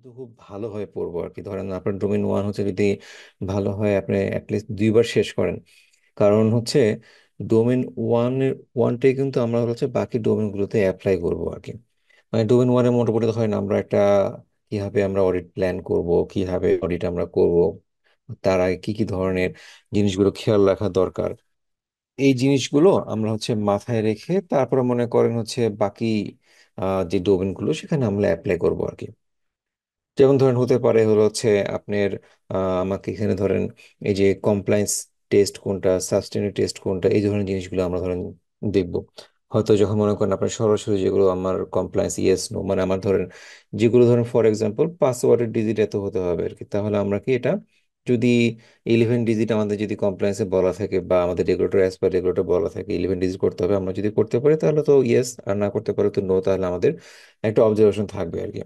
কিন্তু খুব ভালোভাবে পড়বো আর কি। ধরেন আপনার ডোমেন ওয়ান হচ্ছে যদি ভালো হয়, আপনি অ্যাটলিস্ট দুইবার শেষ করেন। কারণ হচ্ছে ডোমেন ওয়ানটাই কিন্তু আমরা হচ্ছে বাকি ডোমেনগুলোতে অ্যাপ্লাই করবো আর কি। মানে ডোমেন ওয়ানে মোটামুটি ধরেন আমরা একটা কিভাবে আমরা অডিট প্ল্যান করব, কিভাবে অডিট আমরা করব, তার আগে কি কি ধরনের জিনিসগুলো খেয়াল রাখা দরকার, এই জিনিসগুলো আমরা হচ্ছে মাথায় রেখে তারপরে মনে করেন হচ্ছে বাকি যে ডোমেনগুলো সেখানে আমরা অ্যাপ্লাই করবো আর কি। যেমন ধরেন হতে পারে হলো হচ্ছে আপনার আমাকে এখানে ধরেন এই যে কমপ্লায়েন্স টেস্ট কোনটা, সাস্টেইনিটি টেস্ট কোনটা, এই ধরনের জিনিসগুলো আমরা ধরেন দেখব। হয়তো যখন মনে করেন আপনার সরাসরি যেগুলো আমার কমপ্লায়েন্স ইয়েস নো, মানে আমার ধরেন যেগুলো ধরেন ফর এক্সাম্পল পাসওয়ার্ডের ডিজিট এত হতে হবে আর কি, তাহলে আমরা কি এটা যদি 11 ডিজিট আমাদের যদি কমপ্লায়েন্সে বলা থাকে বা আমাদের রেগুলেটর অ্যাজ পার রেগুলেটর বলা থাকে 11 ডিজিট করতে হবে, আমরা যদি করতে পারি তাহলে তো ইয়েস, আর না করতে পারি তো নো, তাহলে আমাদের একটা অবজারভেশন থাকবে আর কি।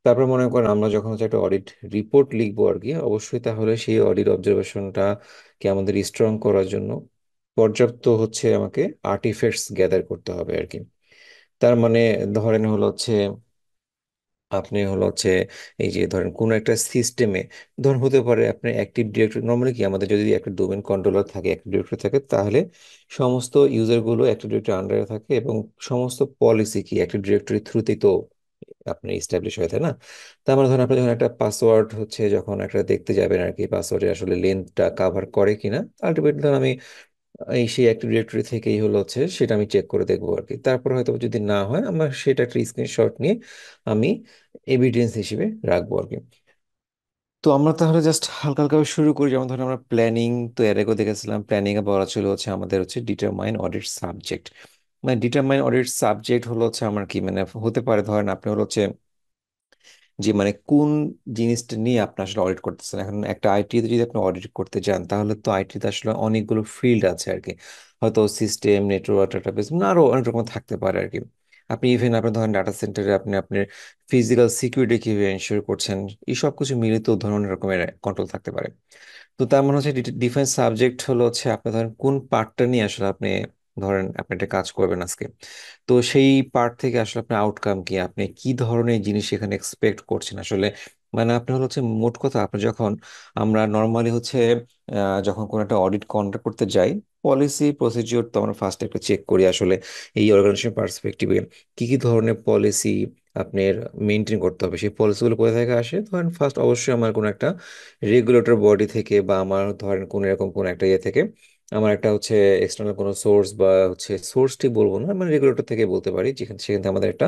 তারপর মনে করেন আমরা যখন হচ্ছে একটা অডিট রিপোর্ট লিখবো আর কি, অবশ্যই তাহলে সেই অডিট অবজারভেশনটাকে আমাদের স্ট্রং করার জন্য পর্যাপ্ত হচ্ছে আমাকে আর্টিফ্যাক্টস গ্যাদার করতে হবে আর কি। তার মানে ধরেন হলো হচ্ছে আপনি হলো হচ্ছে এই যে ধরেন কোন একটা সিস্টেমে ধরেন হতে পারে আপনার অ্যাক্টিভ ডিরেক্টরি, নর্মালি কি আমাদের যদি একটা ডোমেন কন্ট্রোলার থাকে, অ্যাক্টিভ ডিরেক্টরি থাকে, তাহলে সমস্ত ইউজার গুলো অ্যাক্টিভ ডিরেক্টরি আন্ডারে থাকে এবং সমস্ত পলিসি কি অ্যাক্টিভ ডিরেক্টরি থ্রুতেই তো আপনি ইস্টাবলিশ হয়ে, তাই না? তার মানে ধরেন আপনি যখন একটা পাসওয়ার্ড হচ্ছে যখন একটা দেখতে যাবেন আর কি, পাসওয়ার্ডের আসলে লেন্থটা কাভার করে কিনা, আলটিমেটলি ধরুন আমি এই সেই অ্যাক্টিভ ডিরেক্টরি থেকেই হলো হচ্ছে সেটা আমি চেক করে দেখবো আর কি। তারপর হয়তো যদি না হয় আমার সেটা একটা স্ক্রিনশট নিয়ে আমি এভিডেন্স হিসেবে রাখবো আর কি। তো আমরা তাহলে জাস্ট হালকা হালকা শুরু করি। যেমন ধরুন আমরা প্ল্যানিং, তো এর আগেও দেখেছিলাম প্ল্যানিং এ বলা ছিল হচ্ছে আমাদের হচ্ছে ডিটারমাইন অডিট সাবজেক্ট। মানে ডিটারমাইন অডিট সাবজেক্ট হলো হচ্ছে আমার কি, মানে হতে পারে ধরেন আপনি হলো হচ্ছে যে মানে কোন জিনিসটা নিয়ে আপনি আসলে অডিট করতেছেন। এখন একটা আইটি যদি আপনি অডিট করতে যান তাহলে তো আইটিতে আসলে অনেকগুলো ফিল্ড আছে আর কি। হয়তো সিস্টেম, নেটওয়ার্ক, ডাটাবেস, আরো অনেক রকম থাকতে পারে আর কি। আপনি ইভেন আপনি ধরেন ডাটা সেন্টারে আপনি আপনার ফিজিক্যাল সিকিউরিটি কিভাবে এনশিওর করছেন, এই সব কিছু মিলিত ধরনের রকমের কন্ট্রোল থাকতে পারে। তো তার মানে হচ্ছে ডিফেন্স সাবজেক্ট হলো হচ্ছে আপনি ধরেন কোন পার্টটা নিয়ে আসলে আপনি ধরেন আপনি একটা কাজ করবেন আজকে। তো সেই পার্ট থেকে আসলে আপনার আউটকাম কি, আপনি কি ধরনের জিনিস এখানে এক্সপেক্ট করছেন আসলে। মানে আপনি হলো হচ্ছে মোট কথা আপনি যখন আমরা নর্মালি হচ্ছে যখন কোনো একটা অডিট কন্ডাক্ট করতে যাই, পলিসি প্রসিডিওর তো আমরা ফার্স্ট একটা চেক করি আসলে এই অর্গানাইজেশন পার্সপেক্টিভে কি কি ধরনের পলিসি আপনার মেনটেন করতে হবে। সেই পলিসিগুলো কোথা থেকে আসে, ধরেন ফার্স্ট অবশ্যই আমার কোনো একটা রেগুলেটর বডি থেকে বা আমার ধরেন কোন এরকম কোন একটা ইয়ে থেকে, আমার একটা হচ্ছে এক্সটার্নাল কোনো সোর্স বা হচ্ছে সোর্স ঠিক বলবো না, মানে রেগুলেটর থেকে বলতে পারি, যেখানে সেখান থেকে আমাদের একটা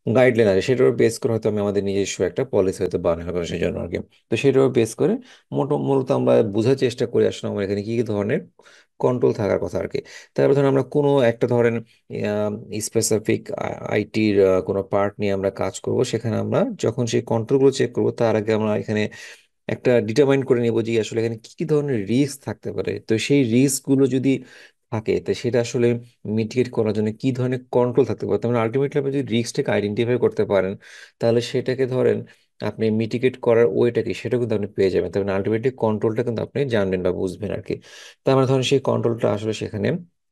গাইডলাইন আছে, সেটার বেস করে হয়তো আমি আমাদের নিজস্ব একটা পলিসি হয়তো বানানো হবে সেই জন্য আর কি। তো সেটার বেস করে মূলত আমরা বোঝার চেষ্টা করি আসলে আমার এখানে কি কি ধরনের কন্ট্রোল থাকার কথা আর কি। তারপর ধরেন আমরা কোনো একটা ধরেন স্পেসিফিক আইটির কোনো পার্ট নিয়ে আমরা কাজ করব, সেখানে আমরা যখন সেই কন্ট্রোলগুলো চেক করবো তার আগে আমরা এখানে একটা ডিটারমাইন করে নেবো যে আসলে এখানে কি কি ধরনের রিস্ক থাকতে পারে। তো সেই রিস্ক গুলো যদি থাকে তো সেটা আসলে মিটিগেট করার জন্য কি ধরনের কন্ট্রোল থাকতে পারে। তার মানে আলটিমেটলি আপনি যদি রিস্কটাকে আইডেন্টিফাই করতে পারেন তাহলে সেটাকে ধরেন আপনি মিটিগেট করার ওয়েটা কি সেটা কিন্তু আপনি পেয়ে যাবেন। তার মানে আলটিমেটলি কন্ট্রোলটা কিন্তু আপনি জানবেন বা বুঝবেন আর কি। তার মানে ধরেন সেই কন্ট্রোলটা আসলে সেখানে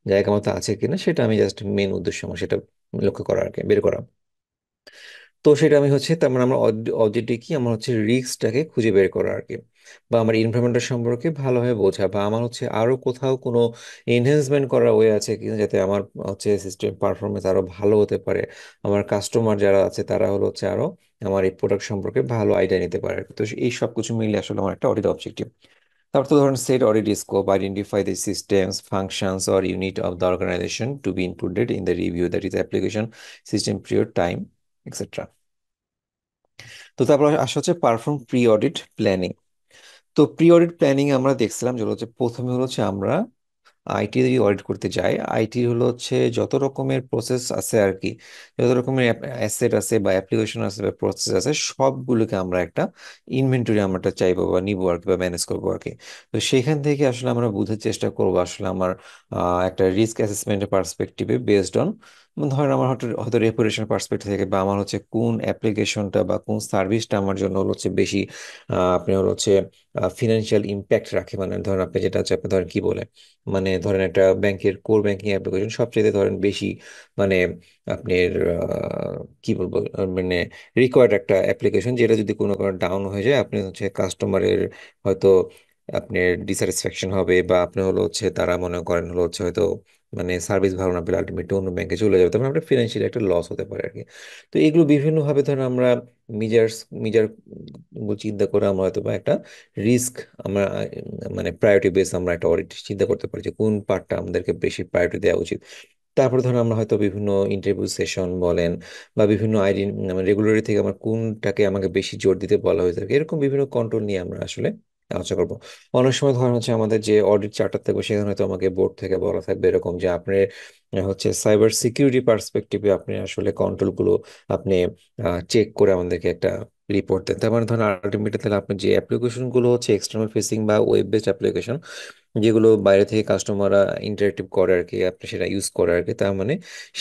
জায়গা মতো আছে কিনা সেটা আমি জাস্ট মেন উদ্দেশ্য আমার সেটা লক্ষ্য করা আর কি, বের করা। তো সেটা আমি হচ্ছে তার মানে আমার অবজেক্টিভ কি, আমার হচ্ছে রিস্কটাকে খুঁজে বের করা আর কি, বা আমার ইনভারনমেন্টের সম্পর্কে ভালোভাবে বোঝা, বা আমার হচ্ছে আরো কোথাও কোনো এনহেন্সমেন্ট করার ওয়ে আছে কিনা যাতে আমার হচ্ছে সিস্টেম পারফরমেন্স আরো ভালো হতে পারে, আমার কাস্টমার যারা আছে তারা হলো হচ্ছে আরো আমার এই প্রোডাক্ট সম্পর্কে ভালো আইডিয়া নিতে পারে আর কি। তো এই সব কিছু মিলে আসলে আমার একটা অডিট অবজেক্টিভ। তারপর তো ধরুন set audit scope, identify the systems, functions or unit of the organisation to be included in the review, that is application, system, period, time, etcetera. তো তারপর আসা হচ্ছে পারফর্ম প্রি অডিট প্ল্যানিং। তো pre audit planning আমরা দেখছিলাম যে হলো হচ্ছে প্রথমে হলো হচ্ছে আমরা আইটি যদি অডিট করতে যাই, আইটি হলো হচ্ছে যত রকমের প্রসেস আছে আর কি, যত রকমের অ্যাসেট আছে বা অ্যাপ্লিকেশন আছে বা প্রসেস আছে সবগুলোকে আমরা একটা ইনভেন্টরি আমরা চাইবো বা নিবো আর কি, বা ম্যানেজ করবো আর কি। তো সেখান থেকে আসলে আমরা বুঝার চেষ্টা করবো আসলে আমার একটা রিস্ক অ্যাসেসমেন্টের পার্সপেক্টিভে বেসড অন ধরেন আমার হয়তো হয়তো রেপুটেশন পার্সপেক্টিভ থেকে, বা আমার হচ্ছে কোন অ্যাপ্লিকেশনটা বা কোন সার্ভিসটা আমার জন্য হচ্ছে বেশি আপনি হচ্ছে ফিনান্সিয়াল ইম্প্যাক্ট রাখে। মানে ধরেন আপনি যেটা হচ্ছে আপনি ধরেন কি বলে, মানে ধরেন একটা ব্যাংকের কোর ব্যাংকিং অ্যাপ্লিকেশন সবচেয়ে ধরেন বেশি মানে আপনার কি বলবো মানে রিকোয়ার্ড একটা অ্যাপ্লিকেশন, যেটা যদি কোনো কারণে ডাউন হয়ে যায় আপনি হচ্ছে কাস্টমারের হয়তো আপনার ডিস্যাটিসফ্যাকশন হবে, বা আপনি হচ্ছে তারা মনে করেন হয়তো মানে সার্ভিস ভালো না পেলে আলটিমেটলি অন্য ব্যাংকে চলে যাবে, তারপর আপনার ফিনান্সিয়ালি একটা লস হতে পারে আর কি। তো এগুলো বিভিন্নভাবে ধরেন আমরা মিজার মিজার চিন্তা করে আমরা হয়তো বা একটা রিস্ক আমরা মানে প্রায়োরিটি বেস আমরা একটা অডিট চিন্তা করতে পারি যে কোন পার্টটা আমাদেরকে বেশি প্রায়োরিটি দেওয়া উচিত। তারপরে ধরুন আমরা হয়তো বিভিন্ন ইন্টারভিউ সেশন বলেন বা বিভিন্ন আইডি রেগুলারি থেকে আমার কোনটাকে আমাকে বেশি জোর দিতে বলা হয়েছে, এরকম বিভিন্ন কন্ট্রোল নিয়ে আমরা আসলে আলোচনা করবো। অনেক সময় ধরেন হচ্ছে আমাদের যে অডিট চার্টার থাকবে সেখানে হয়তো আমাকে বোর্ড থেকে বলা থাকবে এরকম যে আপনি হচ্ছে সাইবার সিকিউরিটি পার্সপেক্টিভে আপনি আসলে কন্ট্রোলগুলো আপনি চেক করে আমাদেরকে একটা রিপোর্ট দেন। তার মানে ধরুন আলটিমেটলি তাহলে আপনি যে অ্যাপ্লিকেশন গুলো হচ্ছে এক্সটার্নাল ফেসিং বা ওয়েব বেসড অ্যাপ্লিকেশন, যেগুলো বাইরে থেকে কাস্টমাররা ইন্টারেক্টিভ করে আর কি, আপনি সেটা ইউজ করে আর কি, তার মানে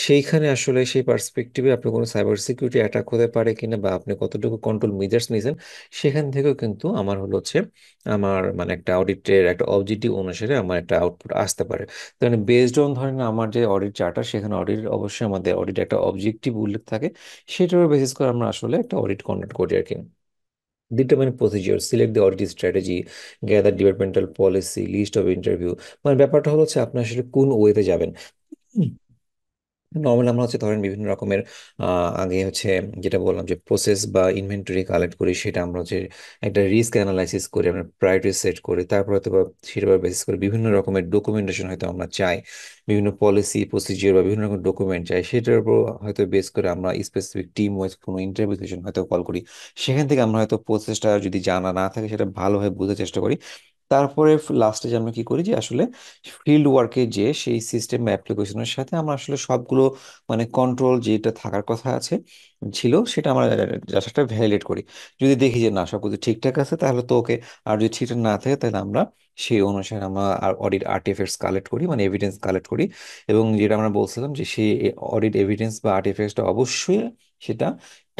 সেইখানে আসলে সেই পার্সপেক্টিভে আপনি কোনো সাইবার সিকিউরিটি অ্যাটাক হতে পারে কিনা বা আপনি কতটুকু কন্ট্রোল মেজার্স নিয়েছেন, সেখান থেকেও কিন্তু আমার হচ্ছে আমার মানে একটা অডিটের একটা অবজেক্টিভ অনুসারে আমার একটা আউটপুট আসতে পারে। তার মানে বেসড অন ধরেন আমার যে অডিট চার্টার, সেখানে অডিট অবশ্যই আমাদের অডিট একটা অবজেক্টিভ উল্লেখ থাকে, সেটার বেসিস করে আমরা আসলে একটা অডিট কন্ডাক্ট করি আর কি। determine procedure, select the audit strategy, gather departmental policy, list of interview। মানে ব্যাপারটা হচ্ছে আপনি আসলে কোন ওয়েতে যাবেন। নর্মাল আমরা হচ্ছে ধরেন বিভিন্ন রকমের আগে হচ্ছে যেটা বললাম যে প্রসেস বা ইনভেন্টরি কালেক্ট করি, সেটা আমরা হচ্ছে একটা রিস্ক অ্যানালাইসিস করি, আমরা প্রায়োরিটি সেট করি, তারপর হয়তো বা সেটার বেসিস করে বিভিন্ন রকমের ডকুমেন্টেশন হয়তো আমরা চাই, বিভিন্ন পলিসি প্রসিজিওর বা বিভিন্ন রকম ডকুমেন্ট চাই, সেটার উপর হয়তো বেস করে আমরা স্পেসিফিক টিম ওয়াইজ কোনো ইন্টারভিউ সেশন হয়তো কল করি। সেখান থেকে আমরা হয়তো প্রসেসটা যদি জানা না থাকে সেটা ভালোভাবে বোঝার চেষ্টা করি। তারপরে লাস্টে যে আমরা কি করি যে আসলে ফিল্ড ওয়ার্কে যে সেই সিস্টেম বা অ্যাপ্লিকেশনের সাথে আমরা আসলে সবগুলো মানে কন্ট্রোল যেটা থাকার কথা আছে ছিল সেটা আমরা সেটা ভ্যালিডেট করি। যদি দেখি যে না সবকিছু ঠিকঠাক আছে তাহলে তো ওকে, আর যদি ঠিকঠাক না থাকে তাহলে আমরা সেই অনুসারে আমরা অডিট আর্টিফ্যাক্টস কালেক্ট করি, মানে এভিডেন্স কালেক্ট করি। এবং যেটা আমরা বলছিলাম যে সেই অডিট এভিডেন্স বা আর্টিফ্যাক্টসটা অবশ্যই সেটা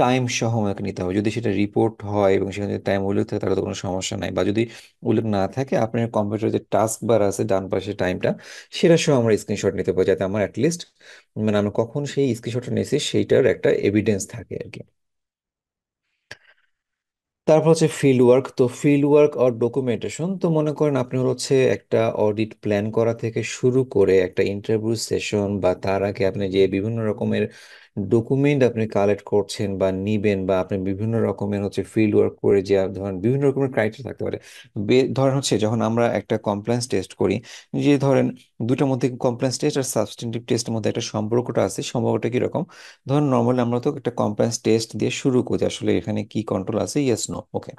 টাইম সহ আমাকে নিতে হবে। যদি সেটা রিপোর্ট হয় এবং সেখানে যদি টাইম উল্লেখ থাকে তাহলে তো কোনো সমস্যা নাই, বা যদি উল্লেখ না থাকে আপনার কম্পিউটারে যে টাস্ক বার আছে ডান পাশে টাইমটা, সেটা সহ আমরা স্ক্রিনশট নিতে পারি, যাতে আমার অ্যাটলিস্ট মানে আমরা কখন সেই স্ক্রিনশটটা নিয়েছি সেইটার একটা এভিডেন্স থাকে আর কি। তারপর হচ্ছে ফিল্ড ওয়ার্ক। তো ফিল্ড ওয়ার্ক আর ডকুমেন্টেশন, তো মনে করেন আপনি হচ্ছে একটা অডিট প্ল্যান করা থেকে শুরু করে একটা ইন্টারভিউ সেশন বা তার আগে আপনি যে বিভিন্ন রকমের ডকুমেন্ট আপনি কালেক্ট করছেন বা নিবেন, বা আপনি বিভিন্ন রকমের হচ্ছে ফিল্ড ওয়ার্ক করে যে ধরেন বিভিন্ন রকমের ক্রাইটেরিয়া থাকতে পারে। ধরেন হচ্ছে যখন আমরা একটা কমপ্লায়েন্স টেস্ট করি, যে ধরেন দুটোর মধ্যে কমপ্লায়েন্স টেস্ট আর সাবস্টেন্টিভ টেস্টের মধ্যে একটা সম্পর্কটা আছে, সম্পর্কটা কিরকম? ধরুন নর্মালি আমরা তো একটা কমপ্লায়েন্স টেস্ট দিয়ে শুরু করি, আসলে এখানে কি কন্ট্রোল আছে, ইয়েস নো ওকে।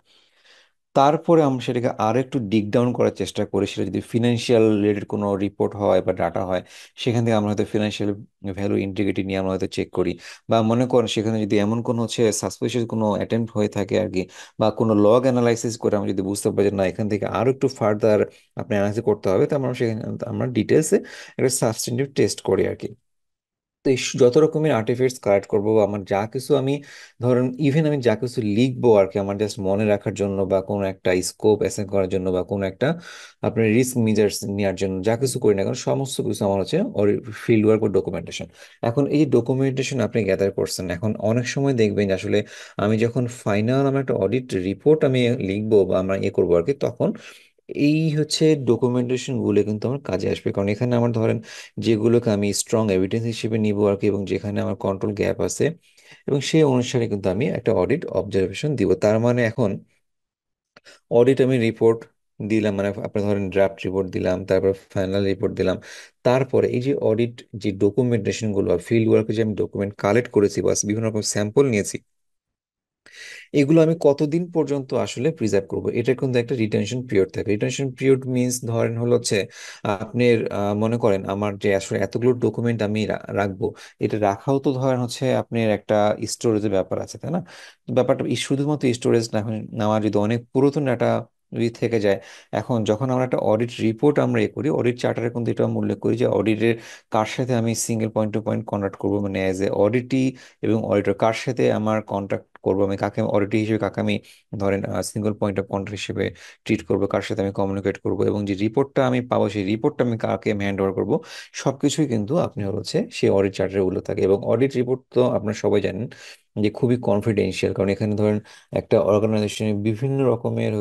তারপরে আমরা সেটাকে আরো একটু ডিগ ডাউন করার চেষ্টা করি, সেটা যদি ফিনান্সিয়াল রিলেটেড কোনো রিপোর্ট হয় বা ডাটা হয়, সেখান থেকে আমরা হয়তো ফিনান্সিয়াল ভ্যালু ইন্টিগ্রিটি নিয়ে আমরা হয়তো চেক করি। বা মনে করেন সেখানে যদি এমন কোনো হচ্ছে সাসপিশিয়াস কোনো অ্যাটেম্প্ট হয়ে থাকে আর কি, বা কোনো লগ অ্যানালাইসিস করে আমরা যদি বুঝতে পারি যে না এখান থেকে আরো একটু ফার্দার আপনি অ্যানালাইসিস করতে হবে, তো আমরা সেখানে আমরা ডিটেলসে একটা সাবস্টেন্টিভ টেস্ট করি আর কি। তো এই যত রকমের আর্টিফ্যাক্টস কালেক্ট করবো বা আমার যা কিছু আমি ধরেন ইভেন আমি যা কিছু লিখবো আর কি আমার জাস্ট মনে রাখার জন্য বা কোনো একটা স্কোপ অ্যাসেস করার জন্য বা কোনো একটা আপনার রিস্ক মেজার্স নেওয়ার জন্য যা কিছু করি না কারণ সমস্ত কিছু আমার হচ্ছে ফিল্ড ওয়ার্ক ও ডকুমেন্টেশন। এখন এই ডকুমেন্টেশন আপনি গ্যাদার করছেন, এখন অনেক সময় দেখবেন যে আসলে আমি যখন ফাইনাল আমার একটা অডিট রিপোর্ট আমি লিখবো বা আমরা করবো আর কি, তখন এই হচ্ছে ডকুমেন্টেশন গুলো কিন্তু আমার কাজে আসবে। কারণ এখানে আমার ধরেন যেগুলোকে আমি স্ট্রং এভিডেন্স হিসেবে নিব আর কি, এবং যেখানে আমার কন্ট্রোল গ্যাপ আছে এবং সেই অনুসারে কিন্তু আমি একটা অডিট অবজারভেশন দিব। তার মানে এখন অডিট আমি রিপোর্ট দিলাম, মানে আপনি ধরেন ড্রাফট রিপোর্ট দিলাম, তারপর ফাইনাল রিপোর্ট দিলাম, তারপরে এই যে অডিট যে ডকুমেন্টেশন গুলো ফিল্ড ওয়ার্কে যে আমি ডকুমেন্ট কালেক্ট করেছি বা বিভিন্ন রকম স্যাম্পল নিয়েছি, এগুলো আমি কতদিন পর্যন্ত আসলে প্রিজার্ভ করব, এটা কিন্তু একটা রিটেনশন পিরিয়ড থাকে। রিটেনশন পিরিয়ড মিন্স ধরেন হচ্ছে আপনার মনে করেন আমার যে আসলে এতগুলো ডকুমেন্ট আমি রাখবো, এটা রাখাও তো ধরেন হচ্ছে আপনার একটা স্টোরেজের ব্যাপার আছে, তাই না? তো ব্যাপারটা শুধুমাত্র স্টোরেজ না, এখন আমার যদি অনেক পুরাতন ডাটা যদি থেকে যায়। এখন যখন আমরা একটা অডিট রিপোর্ট আমরা করি, অডিট চার্টারে কিন্তু এটা আমরা উল্লেখ করি যে অডিটের কার সাথে আমি single point to point contact করবো, মানে অ্যাজ এ অডিটি এবং অডিটর কার সাথে আমার কন্ট্যাক্ট করবো, আমি কাকে অডিটি হিসেবে কাকে আমি ধরেন সিঙ্গেল পয়েন্ট অফ কন্ট্যাক্ট হিসেবে ট্রিট করবো, কার সাথে আমি কমিউনিকেট করবো, এবং যে রিপোর্টটা আমি পাবো সেই রিপোর্টটা আমি কাকে আমি হ্যান্ড ওভার করবো, সবকিছুই কিন্তু আপনি হচ্ছে সেই অডিট চার্টারে উল্লেখ থাকে। এবং অডিট রিপোর্ট তো আপনারা সবাই জানেন যে খুবই কনফিডেন্সিয়াল, কারণ এখানে ধরেন একটা অর্গানাইজেশনে বিভিন্ন রকমের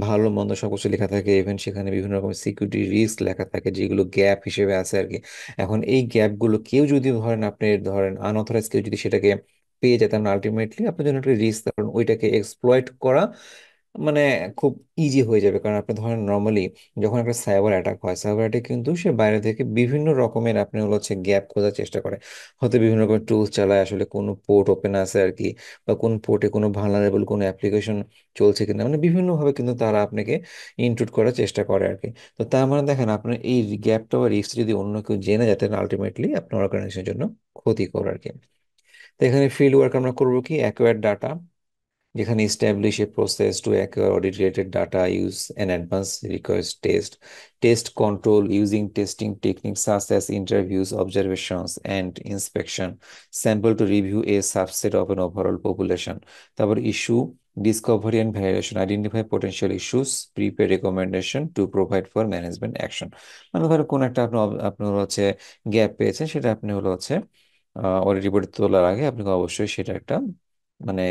ভালো মন্দ সব কিছু লেখা থাকে, ইভেন সেখানে বিভিন্ন রকমের সিকিউরিটি রিস্ক লেখা থাকে যেগুলো গ্যাপ হিসেবে আছে আর কি। এখন এই গ্যাপগুলো কেউ যদি ধরেন আপনি ধরেন আনঅথরাইজ কেউ যদি সেটাকে পেয়ে যায়, তাহলে আলটিমেটলি আপনার জন্য একটা রিস্ক, কারণ ওইটাকে এক্সপ্লয়েট করা মানে খুব ইজি হয়ে যাবে। কারণ আপনি ধরেন নর্মালি যখন একটা সাইবার অ্যাটাক হয়, সাইবার অ্যাটাক কিন্তু সে বাইরে থেকে বিভিন্ন রকমের আপনি হচ্ছে গ্যাপ খোঁজার চেষ্টা করে, হয়তো বিভিন্ন রকমের টুলস চালায় আসলে কোন পোর্ট ওপেন আছে আর কি, বা কোন পোর্টে কোনো ভালনারেবল কোনো অ্যাপ্লিকেশন চলছে কিনা, মানে বিভিন্নভাবে কিন্তু তারা আপনাকে ইনট্রুড করার চেষ্টা করে আর কি। তো তার মানে দেখেন আপনার এই গ্যাপটা বা রিস্ক যদি অন্য কেউ জেনে যায়, তাহলে আলটিমেটলি আপনার অর্গানাইজেশনের জন্য ক্ষতিকর আর কি। তো এখানে ফিল্ড ওয়ার্ক আমরা করবো কি, অ্যাকোয়ার ডাটা, যেখানে establish a process to acquire audit related data, use an advanced request test control using testing techniques such as interviews, observations and inspection sample to review a subset of an overall population। তারপর issue discovery and validation, identify potential issues, prepare recommendation to provide for management action। মানে ধরো কোন একটা আপনার হচ্ছে gap পেয়েছেন, সেটা আপনি হচ্ছে অডিট রিপোর্ট তোলার আগে আপনাকে অবশ্যই সেটা একটা মানে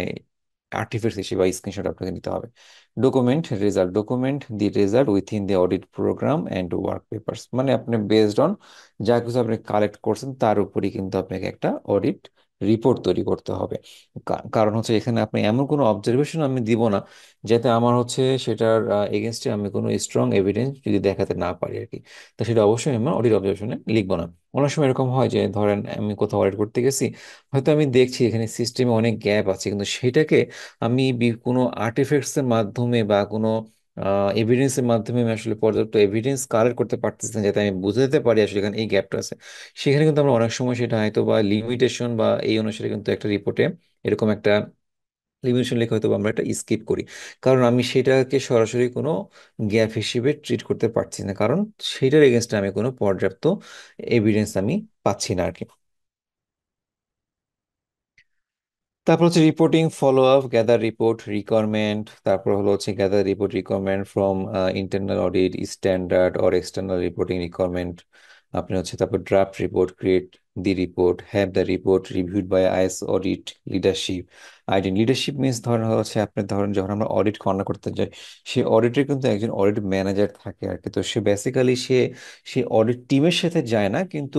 আর্টিফ্যাক্ট হিসেবে বা স্ক্রিনশট আপনাকে নিতে হবে। Document result, document the result within the audit programme and work papers, মানে আপনি বেসড অন যা কিছু আপনি কালেক্ট করছেন তার উপরই কিন্তু আপনাকে একটা অডিট রিপোর্ট তৈরি করতে হবে। কারণ হচ্ছে এখানে আপনি এমন কোনো অবজারভেশন আমি দিব না যাতে আমার সেটার এগেনস্টে আমি কোনো স্ট্রং এভিডেন্স যদি দেখাতে না পারি আর কি। তো সেটা অবশ্যই আমার অডিট অবজারভেশনে লিখবো না। অনেক সময় এরকম হয় যে ধরেন আমি কোথাও অডিট করতে গেছি, হয়তো আমি দেখছি এখানে সিস্টেমে অনেক গ্যাপ আছে, কিন্তু সেটাকে আমি কোনো আর্টিফ্যাক্টস এর মাধ্যমে বা কোনো এভিডেন্সের মাধ্যমে আমি আসলে পর্যাপ্ত এভিডেন্স কালেক্ট করতে পারতেছি না যাতে আমি বুঝতে পারি আসলে এখানে এই গ্যাপটা আছে। সেখানে কিন্তু আমরা অনেক সময় সেটা হয়তো বা লিমিটেশন বা এই অনুসারে কিন্তু একটা রিপোর্টে এরকম একটা লিমিটেশন লেখা হয়তো বা আমরা একটা স্কিপ করি, কারণ আমি সেটাকে সরাসরি কোনো গ্যাপ হিসেবে ট্রিট করতে পারছি না, কারণ সেটার এগেনস্টে আমি কোনো পর্যাপ্ত এভিডেন্স আমি পাচ্ছি না আর কি। তারপর হচ্ছে reporting follow up, gather report requirement, তারপর gather report requirement from internal audit standard or external reporting requirement. আপনি তারপর draft report, create the report, have the report reviewed by IS audit leadership. ID leadership means ধরেন আপনি ধরেন যখন আমরা audit conduct করতে যাই, সে অডিটের কিন্তু একজন অডিট ম্যানেজার থাকে আর কি। তো সে বেসিক্যালি সে অডিট টিমের সাথে যায় না, কিন্তু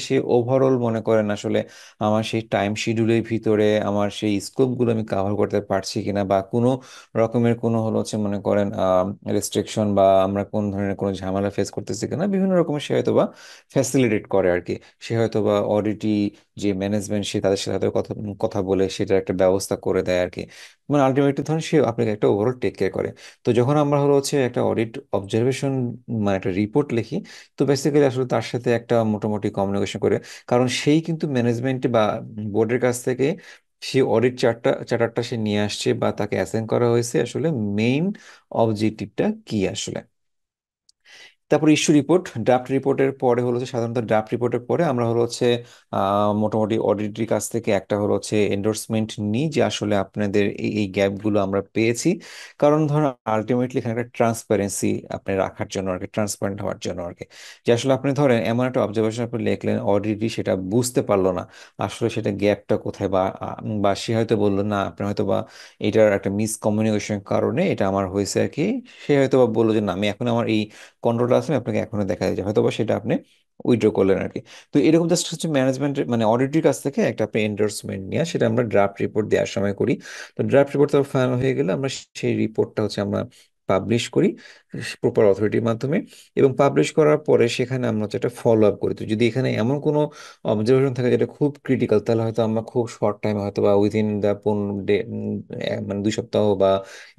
সে ওভারঅল মনে করেন আসলে আমার সেই টাইম শিডিউলের ভিতরে আমার সেই স্কোপগুলো আমি কাভার করতে পারছি কিনা, বা কোনো রকমের কোনো মনে করেন রেস্ট্রিকশন বা আমরা কোন ধরনের কোনো ঝামেলা ফেস করতেছি কিনা, বিভিন্ন রকমের সে হয়তো বা ফ্যাসিলিটেট করে আর কি। সে হয়তো বা অডিটি যে ম্যানেজমেন্ট সে তাদের সাথে কথা কথা বলে সেটার একটা ব্যবস্থা করে দেয় আর কি। মানে আলটিমেটলি ধরেন সে আপনাকে একটা ওভারঅল টেক কেয়ার করে। তো যখন আমরা একটা অডিট অবজারভেশন মানে একটা রিপোর্ট লিখি, তো বেসিক্যালি আসলে তার সাথে একটা মোটামুটি কমিউনিকেশন করে, কারণ সেই কিন্তু ম্যানেজমেন্ট বা বোর্ডের কাছ থেকে সে অডিট চার্টারটা সে নিয়ে আসছে বা তাকে অ্যাসাইন করা হয়েছে আসলে মেইন অবজেক্টিভটা কি আসলে। তারপর ইস্যু রিপোর্ট, ড্রাফট রিপোর্টের পরে সাধারণত ড্রাফট রিপোর্টের পরে আমরা মোটামুটি অডিটরির কাছ থেকে একটা এন্ডোর্সমেন্ট নিই যে আসলে আপনাদের এই এই গ্যাপগুলো আমরা পেয়েছি। কারণ ধরুন আলটিমেটলি এখানে একটা ট্রান্সপারেন্সি আপনি রাখার জন্য আর কি, ট্রান্সপারেন্ট হওয়ার জন্য আর কি, যে আসলে আপনি ধরেন এমন একটা অবজারভেশন আপনি লিখলেন, অডিটরি সেটা বুঝতে পারলো না আসলে সেটা গ্যাপটা কোথায়, বা সে হয়তো বললো না, আপনি হয়তো বা এটার একটা মিসকমিউনিকেশন কারণে এটা আমার হয়েছে আর কি। সে হয়তো বা বললো যে না, আমি এখন আমার এই কন্ট্রোলটা আছে, আমি আপনাকে এখনো দেখা যায়, হয়তো বা সেটা আপনি উইথড্র করলেন আর কি। তো এরকম জাস্ট ম্যানেজমেন্টের মানে অডিটের কাছ থেকে একটা আপনি এন্ডোর্সমেন্ট নিয়ে সেটা আমরা ড্রাফট রিপোর্ট দেওয়ার সময় করি। তো ড্রাফট রিপোর্ট তো ফাইনাল হয়ে গেলে আমরা সেই রিপোর্টটা আমরা পাবলিশ করি প্রপার অথরিটির মাধ্যমে। এবং পাবলিশ করার পরে সেখানে আমরা একটা ফলো আপ করি। তো যদি এখানে এমন কোনো অবজারভেশন থাকে যেটা খুব ক্রিটিক্যাল, তাহলে হয়তো আমরা খুব শর্ট টাইমে হয়তো বা উইদিন দ্য 15 ডে, মানে 2 সপ্তাহ বা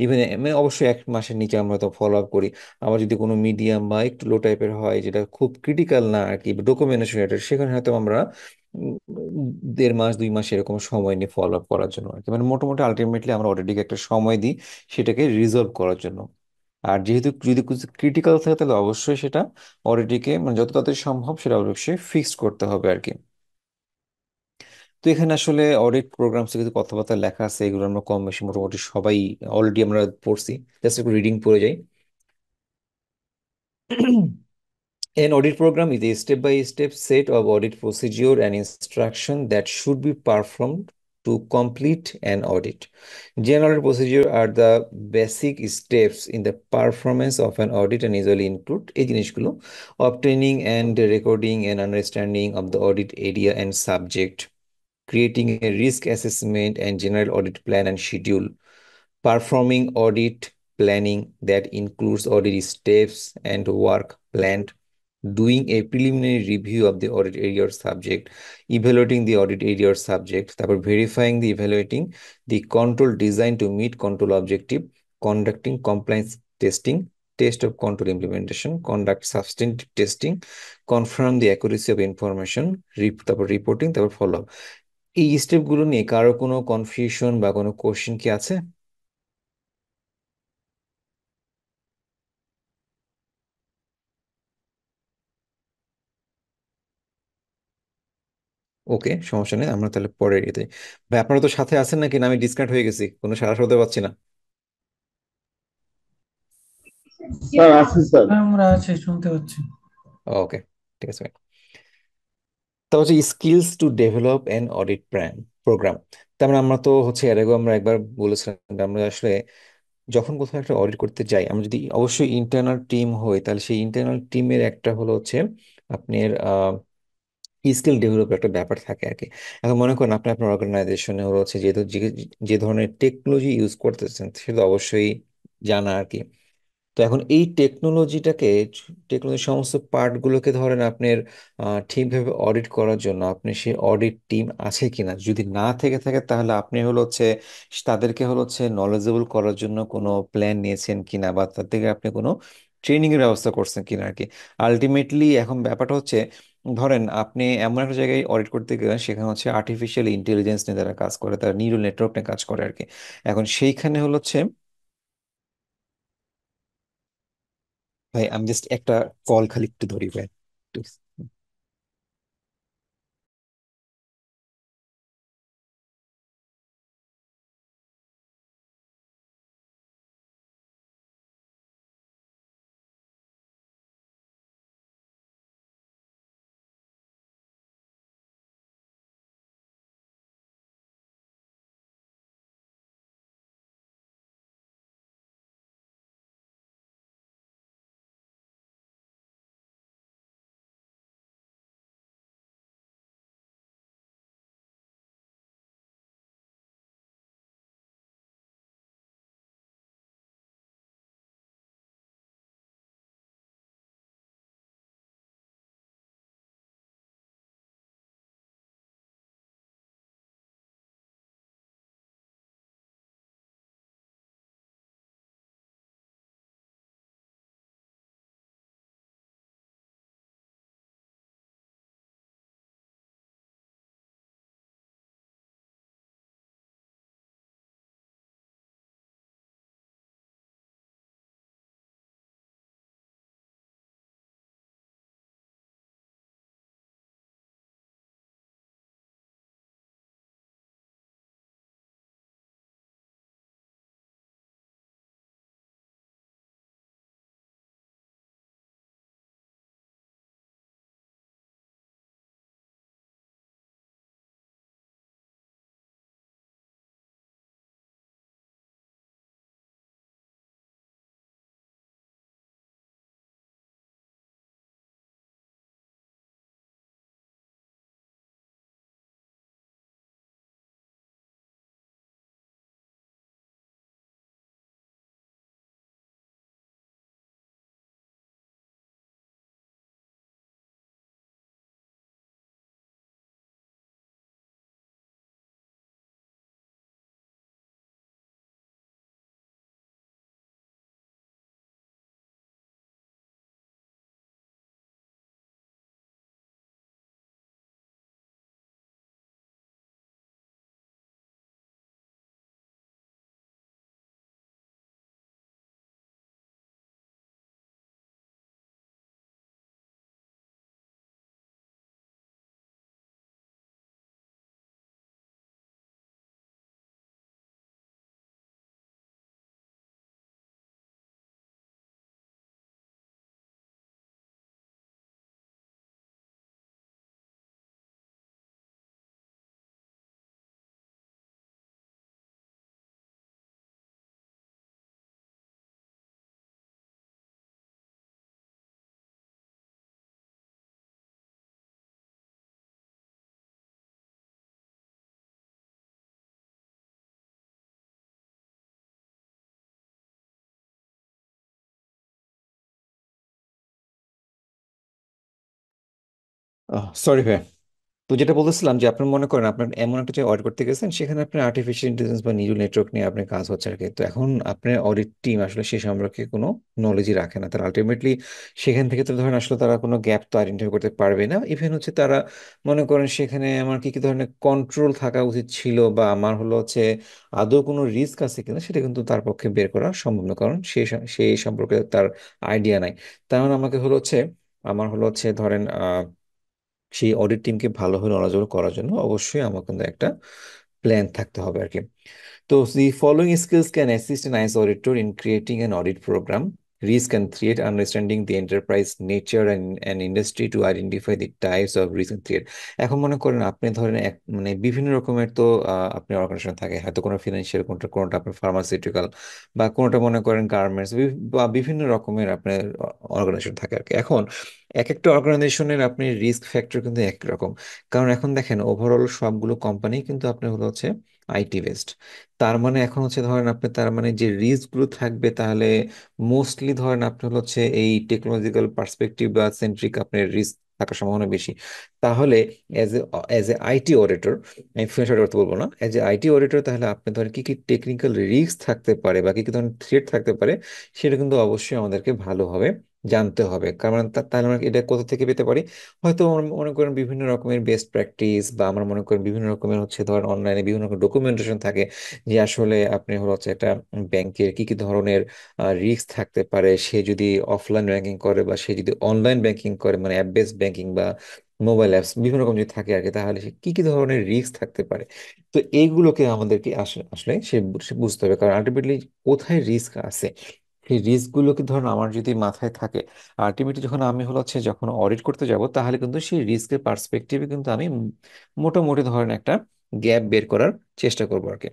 ইভেন মানে অবশ্যই 1 মাসের নিচে আমরা হয়তো ফলো আপ করি। আবার যদি কোনো মিডিয়াম বা একটু লো টাইপের হয় যেটা খুব ক্রিটিক্যাল না আর কি, ডকুমেন্টেশন রিলেটেড, সেখানে হয়তো আমরা দেড় মাস 2 মাস এরকম সময় নিয়ে ফলো আপ করার জন্য আর কি। মানে মোটামুটি আলটিমেটলি আমরা অডিটকে একটা সময় দিই সেটাকে রিজলভ করার জন্য। আর যেহেতু যদি কিছু ক্রিটিক্যাল থাকে তাহলে অবশ্যই সেটা অডিটকে মানে যত তাড়াতাড়ি সম্ভব সেটা অবশ্যই ফিক্সড করতে হবে আর কি। তো এখানে আসলে অডিট প্রোগ্রামস কিছু কথাবার্তা লেখা আছে, এগুলো আমরা কম বেশি মোটামুটি সবাই অলরেডি আমরা পড়ছি। জাস্ট একটু রিডিং পড়ে যাই। An audit program is a step-by-step set of audit procedure and instruction that should be performed to complete an audit. General procedure are the basic steps in the performance of an audit and usually include এই জিনিসগুলো: obtaining and recording an understanding of the audit area and subject, creating a risk assessment and general audit plan and schedule, performing audit planning that includes audit steps and work planned, doing a preliminary review of the audit area or subject, evaluating the audit area or subject, তারপর verifying the evaluating the control design to meet control objective, conducting compliance testing, test of control implementation, conduct substantive testing, confirm the accuracy of information, তারপর reporting, তারপর follow up. এই স্টেপগুলো নিয়ে কারো কোনো confusion বা কোনো কোশ্চেন কি আছে? ওকে, সমস্যা নেই, আমরা তাহলে পরে এতে। ভাই আপনারা তো সাথে আছেন নাকি? না আমি ডিসকানেক্ট হয়ে গেছি, কোনো সাড়া শব্দ পাচ্ছি না। স্যার আছি স্যার। হ্যাঁ, আমরা আছি, শুনতে পাচ্ছি। ওকে, ঠিক আছে। তা হচ্ছে skills to develop an audit plan programme. তার মানে আমরা তো হচ্ছে এর আগেও আমরা একবার বলেছিলাম যে আমরা আসলে যখন কোথাও একটা অডিট করতে যাই, আমরা যদি অবশ্যই ইন্টারনাল টিম হই তাহলে সেই ইন্টারনাল টিমের একটা হলো হচ্ছে আপনার স্কিল ডেভেলপ একটা ব্যাপার থাকে আর কি। এখন মনে করেন আপনি আপনার অর্গানাইজেশনে হলো হচ্ছে যেহেতু যে যে ধরনের টেকনোলজি ইউজ করতেছেন সেটা অবশ্যই জানা আর কি। তো এখন এই টেকনোলজির সমস্ত পার্টগুলোকে ধরেন আপনার ঠিকভাবে অডিট করার জন্য আপনি সেই অডিট টিম আছে কিনা, যদি না থেকে থাকে তাহলে আপনি হলো হচ্ছে তাদেরকে হলো হচ্ছে নলেজেবল করার জন্য কোনো প্ল্যান নিয়েছেন কিনা বা তার থেকে আপনি কোনো ট্রেনিং এর ব্যবস্থা করছেন কিনা আর কি। আলটিমেটলি এখন ব্যাপারটা হচ্ছে ধরেন আপনি এমন একটা জায়গায় অডিট করতে গেলেন সেখানে হচ্ছে আর্টিফিশিয়াল ইন্টেলিজেন্স নিয়ে তারা কাজ করে, তারা নিউরাল নেটওয়ার্ক নিয়ে কাজ করে আর কি। এখন সেইখানে হলো হচ্ছে ভাই আমি জাস্ট একটা কল খালি একটু ধরি ভাই। সরি ভাই। তো যেটা বলতেছিলাম যে আপনি মনে করেন আপনার এমন একটা যে অডিট করতে গেছেন, সেখানে আপনার আর্টিফিশিয়াল ইন্টেলিজেন্স বা নিউরাল নেটওয়ার্ক নিয়ে আপনার কাজ হচ্ছে আর কি। তো এখন আপনার অডিট টিম আসলে সে সম্পর্কে কোনো নলেজই রাখে না। তারা আলটিমেটলি সেখান থেকে তো ধরেন আসলে তারা কোনো গ্যাপ তো আইডেন্টিফাই করতে পারবে না। ইভেন হচ্ছে তারা মনে করেন সেখানে আমার কি কি ধরনের কন্ট্রোল থাকা উচিত ছিল, বা আমার হলো হচ্ছে আদৌ কোনো রিস্ক আছে কিনা, সেটা কিন্তু তার পক্ষে বের করা সম্ভব না, কারণ সেই সম্পর্কে তার আইডিয়া নাই। তার মানে আমাকে হলো হচ্ছে আমার হলো হচ্ছে ধরেন সেই অডিট টিমকে ভালোভাবে নলেজেবল করার জন্য অবশ্যই আমার কিন্তু একটা প্ল্যান থাকতে হবে আর কি। So the following skills can assist an IS auditor in creating an audit program. Risk and threat, understanding the enterprise nature and industry to identify the types of risk and threat. এখন মনে করেন আপনি ধরেন মানে বিভিন্ন রকমের তো আপনার অর্গানাইজেশন থাকে, হয়তো কোনো ফিনান্সিয়াল, কোনটা কোনোটা আপনার ফার্মাসিউটিক্যাল, বা কোনোটা মনে করেন গার্মেন্টস, বা বিভিন্ন রকমের আপনার অর্গানাইজেশন থাকে আর কি। এখন এক একটা অর্গানাইজেশনের আপনি রিস্ক ফ্যাক্টর কিন্তু এক রকম। কারণ এখন দেখেন ওভারঅল সবগুলো কোম্পানি কিন্তু আপনার হলো হচ্ছে আইটি বেসড। তার মানে এখন হচ্ছে ধরেন আপনি তার মানে যে রিস্ক গুলো থাকবে, তাহলে মোস্টলি ধরেন আপনার হচ্ছে এই টেকনোলজিক্যাল পার্সপেক্টিভ বা সেন্ট্রিক আপনার রিস্ক থাকার সম্ভাবনা বেশি। তাহলে এজ এ আইটি অডিটর, আমি ফিনান্সিয়াল অডিটর বলবো না, এজ এ আইটি অডিটর, তাহলে আপনি ধরেন কি কি টেকনিক্যাল রিস্ক থাকতে পারে বা কি কি ধরনের থ্রেট থাকতে পারে, সেটা কিন্তু অবশ্যই আমাদেরকে ভালোভাবে জানতে হবে। কারণ তাহলে আমরা এটা কোথা থেকে পেতে পারি? হয়তো আমরা মনে করেন বিভিন্ন রকমের বেস্ট প্র্যাকটিস, বা আমরা মনে করেন বিভিন্ন রকমের হচ্ছে ধর অনলাইনে বিভিন্ন রকম ডকুমেন্টেশন থাকে, যে আসলে আপনি হলো হচ্ছে একটা ব্যাংকের কি কি ধরনের রিস্ক থাকতে পারে, সে যদি অফলাইন ব্যাংকিং করে বা সে যদি অনলাইন ব্যাংকিং করে, মানে অ্যাপ বেসড ব্যাংকিং বা মোবাইল অ্যাপস বিভিন্ন রকম যদি থাকে আর কি, তাহলে সে কি কি ধরনের রিস্ক থাকতে পারে। তো এইগুলোকে আমাদেরকে আসলে আসলে সে বুঝতে হবে, কারণ আলটিমেটলি কোথায় রিস্ক আছে, সেই রিস্ক গুলোকে ধরুন আমার যদি মাথায় থাকে, আলটিমেটলি যখন আমি হলো হচ্ছে যখন অডিট করতে যাব, তাহলে কিন্তু সেই রিস্কের পার্সপেক্টিভে কিন্তু আমি মোটামুটি ধরেন একটা গ্যাপ বের করার চেষ্টা করবো আর কি।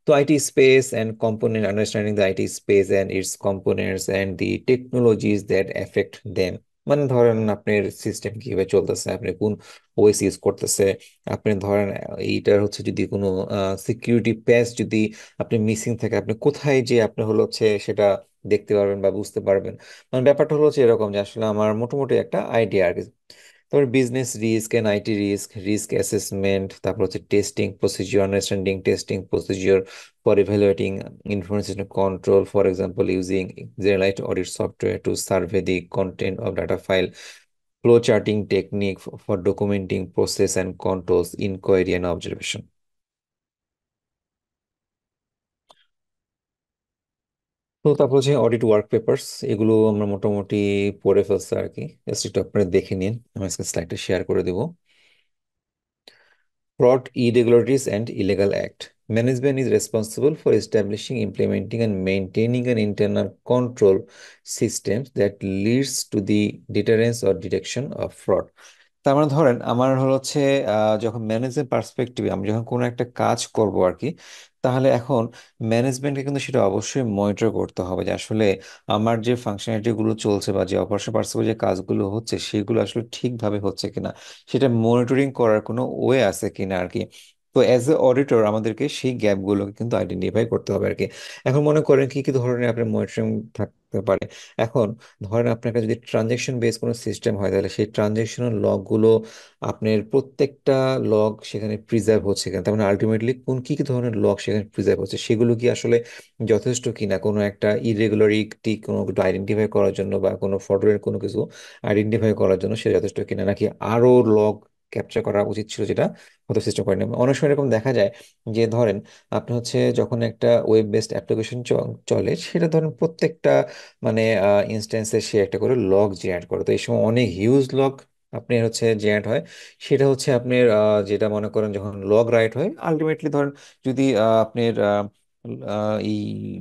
তো IT space and component, understanding the IT space and its components and the technologies that affect them। মানে ধরেন আপনার সিস্টেম কিভাবে চলতেছে, আপনি কোন ওএস ইউজ করতেছে, আপনি ধরেন এইটার হচ্ছে যদি কোনো সিকিউরিটি প্যাচ যদি আপনি মিসিং থাকে, আপনি কোথায় যে আপনি হলো হচ্ছে সেটা দেখতে পারবেন বা বুঝতে পারবেন। মানে ব্যাপারটা হলো হচ্ছে এরকম, যে আসলে আমার মোটামুটি একটা আইডিয়া আর কি। তারপর business risk and IT risk, risk assessment, তারপর হচ্ছে testing procedure, understanding testing procedure for evaluating information control, for example using generalized audit software to survey the content of data file, flow charting technique for documenting process and controls, inquiry and observation। তো তারপর হচ্ছে audit work papers, এগুলো আমরা মোটামুটি পড়ে ফেলছি আর কি। Just একটু আপনারা দেখে নিন, আমি আজকে স্লাইডটা শেয়ার করে দেবো। Fraud, irregularities, and illegal act. Management is responsible for establishing, implementing, and maintaining an internal control systems that leads to the deterrence or detection of fraud. তার মানে ধরেন আমার হচ্ছে যখন ম্যানেজের পার্সপেক্টিভে আমি যখন কোনো একটা কাজ করব আর কি, তাহলে এখন ম্যানেজমেন্টকে কিন্তু সেটা অবশ্যই মনিটর করতে হবে যে আসলে আমার যে ফাংশনালিটি গুলো চলছে বা যে অপারেশন পার্সপেক্টিভে যে কাজগুলো হচ্ছে সেগুলো আসলে ঠিকভাবে হচ্ছে কিনা, সেটা মনিটরিং করার কোনো ওয়ে আছে কিনা আর কি। তো অ্যাজ এ অডিটর আমাদেরকে সেই গ্যাপগুলোকে কিন্তু আইডেন্টিফাই করতে হবে আর কি। এখন মনে করেন কি কি ধরনের আপনার মনিটরিং থাকতে পারে। এখন ধরেন আপনার কাছে যদি ট্রানজেকশন বেস কোনো সিস্টেম হয়, তাহলে সেই ট্রানজেকশনের লগগুলো আপনার প্রত্যেকটা লগ সেখানে প্রিজার্ভ হচ্ছে কিনা, তার মানে আলটিমেটলি কোন কি কি ধরনের লগ সেখানে প্রিজার্ভ হচ্ছে, সেগুলো কি আসলে যথেষ্ট কিনা কোনো একটা ইরেগুলারিটি কোনো কিছু আইডেন্টিফাই করার জন্য, বা কোনো ফটোর কোনো কিছু আইডেন্টিফাই করার জন্য সে যথেষ্ট কিনা, নাকি আরো লগ ক্যাপচার করা উচিত ছিল, যেটা হয়তো সিস্টেম করেনি। অনেক সময় এরকম দেখা যায় যে ধরেন আপনি হচ্ছে যখন একটা ওয়েব বেসড অ্যাপ্লিকেশন চলে, সেটা ধরেন প্রত্যেকটা মানে ইনস্ট্যান্সে সে একটা করে লগ জেনারেট করে। তো এই সময় অনেক হিউজ লগ আপনি হচ্ছে জেনারেট হয়। সেটা হচ্ছে আপনার যেটা মনে করেন যখন লগ রাইট হয়, আলটিমেটলি ধরেন যদি আপনার এই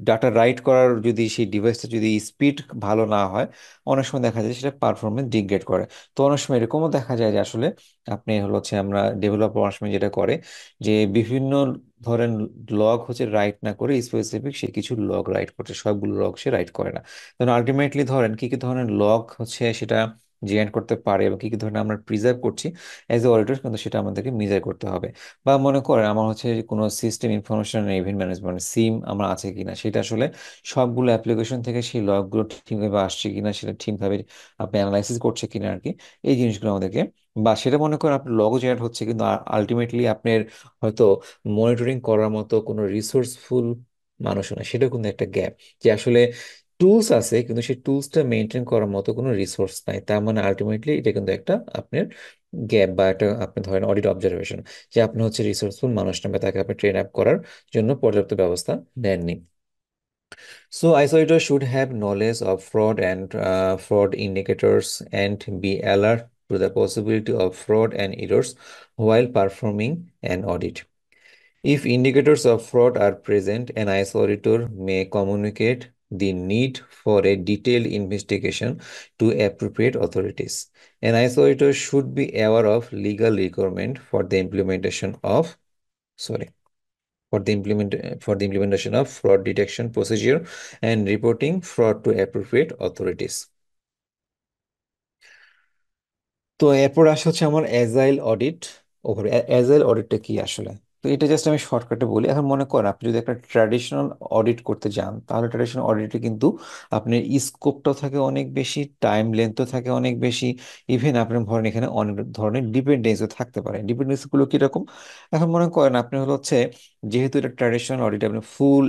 ডাটা রাইট করার যদি সেই ডিভাইসটা যদি স্পিড ভালো না হয়, অনেক সময় দেখা যায় সেটা পারফরমেন্স ডিগ্রেড করে। তো অনেক সময় এরকমও দেখা যায় যে আসলে আপনি হলো হচ্ছে আমরা ডেভেলপার অনেক সময় যেটা করে, যে বিভিন্ন ধরেন লগ হচ্ছে রাইট না করে স্পেসিফিক সে কিছু লগ রাইট করছে, সবগুলো লগ সে রাইট করে না। কারণ আলটিমেটলি ধরেন কি কি ধরনের লগ হচ্ছে সেটা জেনারেট করতে পারে এবং কি কি ধরনের আমরা প্রিজার্ভ করছি অ্যাজ এ অডিটর, কিন্তু সেটা আমাদেরকে মেজার করতে হবে। বা মনে করেন আমার হচ্ছে কোনো সিস্টেম ইনফরমেশন ইভেন্ট ম্যানেজমেন্ট সিম আমার আছে কিনা, সেটা আসলে সবগুলো অ্যাপ্লিকেশন থেকে সেই লগগুলো ঠিকভাবে আসছে কিনা, সেটা ঠিকভাবে আপনি অ্যানালাইসিস করছে কিনা আর কি, এই জিনিসগুলো আমাদেরকে। বা সেটা মনে করেন আপনার লগও জেনারেট হচ্ছে, কিন্তু আলটিমেটলি আপনার হয়তো মনিটরিং করার মতো কোনো রিসোর্সফুল মানুষও না, সেটাও কিন্তু একটা গ্যাপ। যে আসলে টুলস আছে কিন্তু সেই টুলসটা মেনটেন করার মতো কোনো রিসোর্স নাই, তার মানে আলটিমেটলি এটা কিন্তু একটা আপনার গ্যাপ বা একটা আপনি ধরেন অডিট অবজারভেশন, যে আপনি হচ্ছে রিসোর্সফুল মানুষ নামে তাকে আপনি ট্রেন আপ করার জন্য পর্যাপ্ত ব্যবস্থা নেননি। So isolator should have knowledge of fraud and fraud indicators and be alert to the possibility of fraud and errors while performing an audit. If indicators of fraud are present, an isolator may communicate the need for a detailed investigation to appropriate authorities. An isolator should be aware of legal requirement for the implementation of sorry for the implementation of fraud detection procedure and reporting fraud to appropriate authorities. তো এরপর আসে হচ্ছে আমার agile audit over. Agile অডিটটা কি আসলে? তো এটা just আমি শর্টকাটে বলি। এখন মনে করেন আপনি যদি একটা ট্র্যাডিশনাল অডিট করতে যান, তাহলে ট্র্যাডিশনাল অডিটে কিন্তু আপনার স্কোপটাও থাকে অনেক বেশি, টাইম লেন্থও থাকে অনেক বেশি, ইভেন আপনার ধরেন এখানে অনেক ধরনের ডিপেন্ডেন্সও থাকতে পারে। ডিপেন্ডেন্সিগুলো কিরকম? এখন মনে করেন আপনি হলো হচ্ছে, যেহেতু এটা ট্র্যাডিশনাল অডিট, আপনি ফুল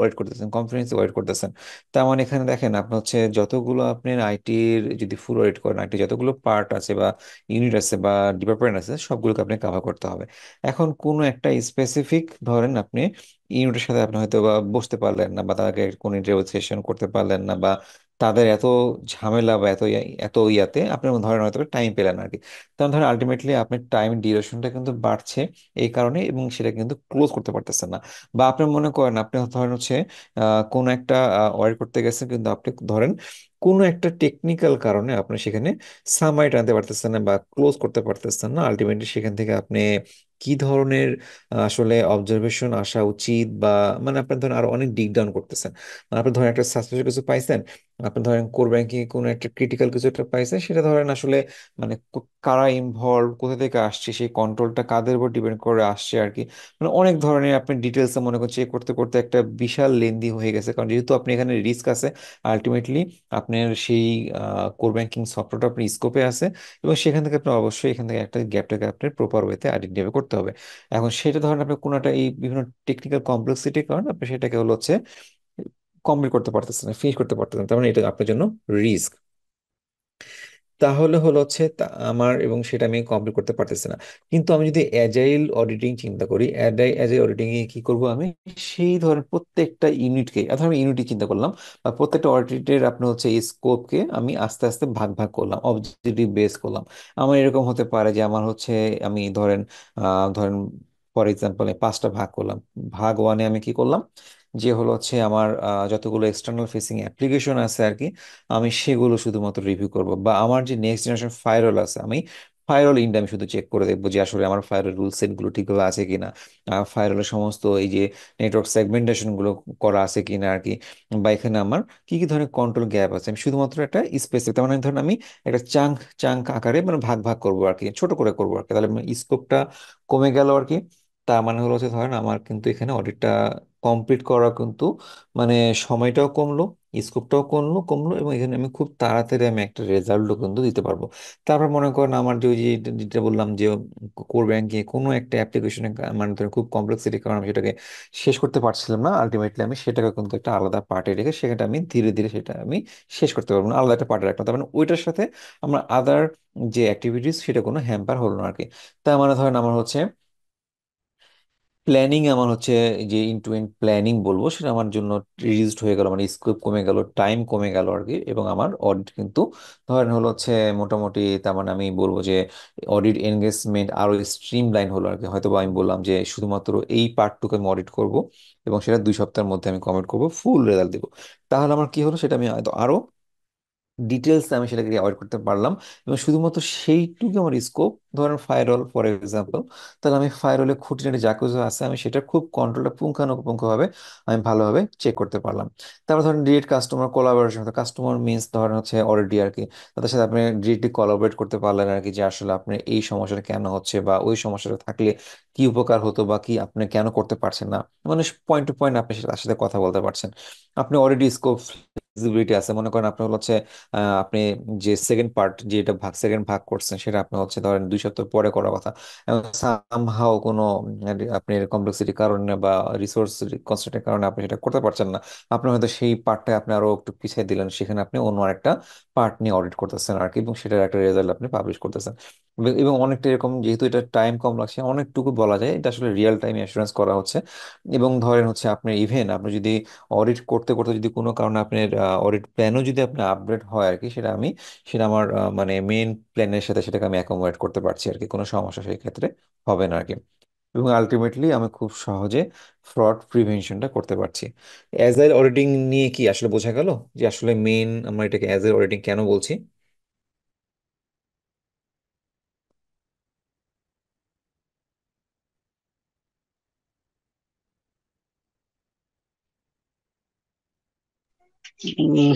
অডিট করতেছেন, কম্প্রিহেন্সিভ অডিট করতেছেন, তার মানে এখানে দেখেন আপনি হচ্ছে যতগুলো আপনার আইটির যদি ফুল অডিট করেন, আইটি যতগুলো পার্ট আছে বা ইউনিট আছে বা ডিপার্টমেন্ট আছে, সবগুলোকে আপনি কভার করতে হবে। এখন কোনো একটা স্পেসিফিক ধরেন আপনি ইউনিটের সাথে আপনি হয়তো বা বসতে পারলেন না, বা তাদেরকে কোনো নেগোসিয়েশন করতে পারলেন না, বা তাদের এত ঝামেলা বা এত ইয়াতে আপনি ধরেন হয়তো টাইম পেলেন না আর কি। তখন ধরেন আলটিমেটলি আপনার টাইম ডিউরেশনটা কিন্তু বাড়ছে এই কারণে, এবং সেটা কিন্তু ক্লোজ করতে পারতেছেন না। বা আপনি মনে করেন আপনি ধরেন হচ্ছে কোনো একটা ওয়ার্ক করতে গেছেন, কিন্তু আপনি ধরেন কোনো একটা টেকনিক্যাল কারণে আপনি সেখানে সামাইট আনতে পারতেছেন না বা ক্লোজ করতে পারতেছেন না। আলটিমেটলি সেখান থেকে আপনি কি ধরনের আসলে অবজারভেশন আসা উচিত, বা মানে আপনি ধরেন আরো অনেক ডিপ ডাউন করতেছেন। মানে আপনি ধরেন একটা সাসপেক্ট কিছু পাইছেন, আপনি ধরেন কোর ব্যাংকিং কোনো একটা ক্রিটিক্যাল কিছু একটা পাইছেন, সেটা ধরেন আসলে মানে কারা ইনভলভ, কোথা থেকে আসছে, সেই কন্ট্রোলটা কাদের উপর ডিপেন্ড করে আসছে আর কি। মানে অনেক ধরনের আপনি ডিটেলস মনে করছে চেক করতে করতে একটা বিশাল লেন্দি হয়ে গেছে, কারণ যেহেতু আপনি এখানে রিস্ক আছে, আলটিমেটলি আপনার সেই কোর ব্যাংকিং সফটওয়্যারটা আপনার স্কোপে আছে, এবং সেখান থেকে আপনি অবশ্যই এখান থেকে একটা গ্যাপটাকে আপনার প্রপার ওয়েতে আইডেন্টিফাই করতে হবে। এখন সেটা ধরেন আপনি কোনো একটা এই বিভিন্ন টেকনিক্যাল কমপ্লেক্সিটির কারণে আপনি সেটাকে হলো হচ্ছে কমপ্লিট করতে পারতেছেন না, ফিনিশ করতে পারতেছেন না, তার মানে এটা আপনার জন্য রিস্ক। তাহলে হলো হচ্ছে আমার এবং সেটা আমি কমপ্লিট করতে পারতেছি না। কিন্তু আমি যদি অ্যাজাইল অডিটিং চিন্তা করি, অ্যাজাইল অডিটিং এ কি করব আমি, সেই ধরেন প্রত্যেকটা ইউনিটকে, ধর আমি ইউনিটই চিন্তা করলাম, বা প্রত্যেকটা অডিটের আপনার হচ্ছে এই স্কোপকে আমি আস্তে আস্তে ভাগ ভাগ করলাম, অবজেক্টিভ বেস করলাম। আমার এরকম হতে পারে যে আমার হচ্ছে আমি ধরেন ফর এক্সাম্পল 5টা ভাগ করলাম। ভাগ ওয়ানে আমি কি করলাম, যে হলো হচ্ছে আমার যতগুলো এক্সটার্নাল ফেসিং অ্যাপ্লিকেশন আছে আর কি, আমি সেগুলো শুধুমাত্র রিভিউ করব। বা আমার যে নেক্সট জেনারেশন ফায়ারওয়াল আছে, আমি ফায়ারওয়াল ইনটা আমি শুধু চেক করে দেখবো যে আসলে আমার ফায়ারওয়াল রুল সেট গুলো ঠিকভাবে আছে কিনা, ফায়ারওয়ালের সমস্ত এই যে নেটওয়ার্ক সেগমেন্টেশন গুলো করা আছে কিনা আর কি, বা এখানে আমার কি কি ধরনের কন্ট্রোল গ্যাপ আছে। আমি শুধুমাত্র একটা স্পেসিফিক, তার মানে ধরেন আমি একটা চাঙ্ক চাঙ্ক আকারে মানে ভাগ ভাগ করবো আর কি, ছোট করে করবো আর কি, তাহলে স্কোপটা কমে গেল আর কি। তার মানে হলো হচ্ছে ধরেন আমার কিন্তু এখানে অডিটটা কমপ্লিট করা কিন্তু মানে সময়টাও কমলো, স্কোপটাও কমলো কমলো এবং এখানে আমি খুব তাড়াতাড়ি আমি একটা রেজাল্টও কিন্তু দিতে পারবো। তারপর মনে করেন আমার যে ওই যে যেটা বললাম যে কোর ব্যাংকে কোনো একটা অ্যাপ্লিকেশনে মানে ধরেন খুব কমপ্লেক্সিটি কারণ আমি সেটাকে শেষ করতে পারছিলাম না, আলটিমেটলি আমি সেটাকে কিন্তু একটা আলাদা পার্টে রেখে সেখানে আমি ধীরে ধীরে সেটা আমি শেষ করতে পারবো না, আলাদা একটা পার্টে রাখলাম। তার মানে ওইটার সাথে আমার আদার যে অ্যাক্টিভিটিস সেটা কোনো হ্যাম্পার হলো না আর কি। তার মানে ধরেন আমার হচ্ছে প্ল্যানিং, আমার হচ্ছে এই যে ইন টু এন্ড প্ল্যানিং বলবো, সেটা আমার জন্য রিডিউসড হয়ে গেল, মানে স্কোপ কমে গেল, টাইম কমে গেল আর কি। এবং আমার অডিট কিন্তু ধরেন হলো হচ্ছে মোটামুটি, তার মানে আমি বলবো যে অডিট এনগেজমেন্ট আরো স্ট্রিম লাইন হলো আর কি। হয়তো বা আমি বললাম যে শুধুমাত্র এই পার্টটুকু আমি অডিট করব, এবং সেটা 2 সপ্তাহের মধ্যে আমি কমিট করব, ফুল রেজাল্ট দেবো। তাহলে আমার কি হলো, সেটা আমি হয়তো আরো ডিটেলস আমি সেটাকে অ্যাভয়েড করতে পারলাম, এবং শুধুমাত্র সেইটুকু আমার স্কোপ, ধরেন ফায়ারওয়াল ফর এক্সাম্পল, তাহলে আমি ফায়ারওয়ালে খুঁটিনাটি যা কিছু আছে আমি সেটা খুব কন্ট্রোলটা পুঙ্খানুপুঙ্খভাবে আমি ভালোভাবে চেক করতে পারলাম। তারপর ধরেন direct customer collaboration, customer means ধরেন হচ্ছে অলরেডি আর কি, তাদের সাথে আপনি ডিরেক্টলি কোলাবোরেট করতে পারলেন আর কি, যে আসলে আপনার এই সমস্যাটা কেন হচ্ছে, বা ওই সমস্যাটা থাকলে কি উপকার হতো, বা কি আপনি কেন করতে পারছেন না, মানে পয়েন্ট টু পয়েন্ট আপনি তার সাথে কথা বলতে পারছেন। আপনি অলরেডি স্কোপ ফ্লেক্সিবিলিটি আছে, মনে করেন আপনার হচ্ছে আপনি যে সেকেন্ড পার্ট, যেটা সেকেন্ড ভাগ করছেন, সেটা আপনি হচ্ছে ধরেন 2 সপ্তাহ পরে করার কথা, এবং সামহাও কোনো আপনি কমপ্লেক্সিটির কারণে বা রিসোর্স কনস্ট্রেন্টের কারণে আপনি সেটা করতে পারছেন না, আপনি হয়তো সেই পার্টটা আপনি আরো একটু পিছিয়ে দিলেন, সেখানে আপনি অন্য আরেকটা পার্ট নিয়ে অডিট করতেছেন আর কি, এবং সেটার একটা রেজাল্ট আপনি পাবলিশ করতেছেন। এবং অনেকটা এরকম, যেহেতু এটা টাইম কম লাগছে, অনেকটুকু বলা যায় এটা আসলে রিয়েল টাইম অ্যাসুরেন্স করা হচ্ছে। এবং ধরেন হচ্ছে আপনি ইভেন আপনি যদি অডিট করতে করতে যদি কোনো কারণে আপনার অডিট প্ল্যানও যদি আপনার আপডেট হয় আর কি, সেটা আমার মানে মেইন প্ল্যানের সাথে সেটাকে আমি অ্যাকোমোডেট করতে পারছি আর কি, কোনো সমস্যা সেই ক্ষেত্রে হবে না আর কি। এবং আলটিমেটলি আমি খুব সহজে ফ্রড প্রিভেনশনটা করতে পারছি। অ্যাজাইল অডিটিং নিয়ে কি আসলে বোঝা গেল, যে আসলে মেইন আমরা এটাকে অ্যাজাইল অডিটিং কেন বলছি? উম,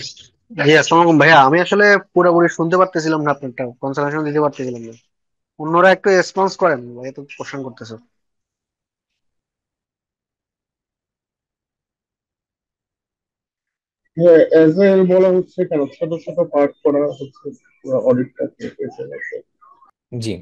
জি আসসালামু আলাইকুম ভাইয়া, আমি আসলে পুরোপুরি শুনতে পারতেছিলাম না, আপনারটা কনসালটেশন দিতে পারতেছিলাম না। অন্যরা একটু রেসপন্স করেন, ভাই তো কোশ্চেন করতেছে। হ্যাঁ, এজেল বলা হচ্ছে কেন ছোট ছোট পার্ট করা হচ্ছে পুরো অডিটটা। জি।